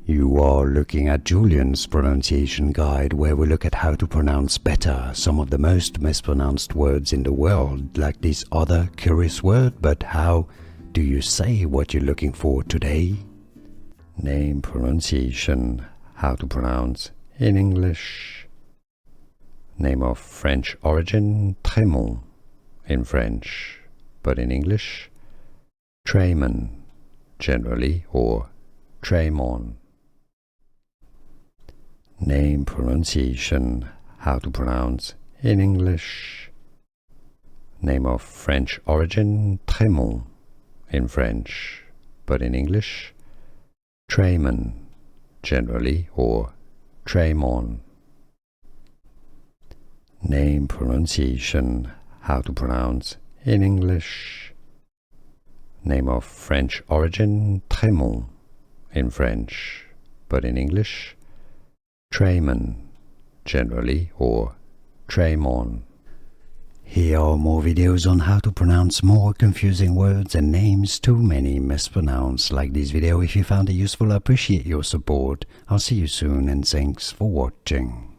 You are looking at Julian's pronunciation guide, where we look at how to pronounce better some of the most mispronounced words in the world, like this other curious word. But how do you say what you're looking for today? Name, pronunciation, how to pronounce in English. Name of French origin, Tremon in French, but in English, Tremon generally, or Tremon. Name, pronunciation, how to pronounce in English. Name of French origin, Tremon in French, but in English, Tremon generally, or Tremon. Name, pronunciation, how to pronounce in English. Name of French origin, Tremon in French, but in English, Tremon generally, or Tremon. Here are more videos on how to pronounce more confusing words and names too many mispronounced. Like this video if you found it useful. I appreciate your support. I'll see you soon and thanks for watching.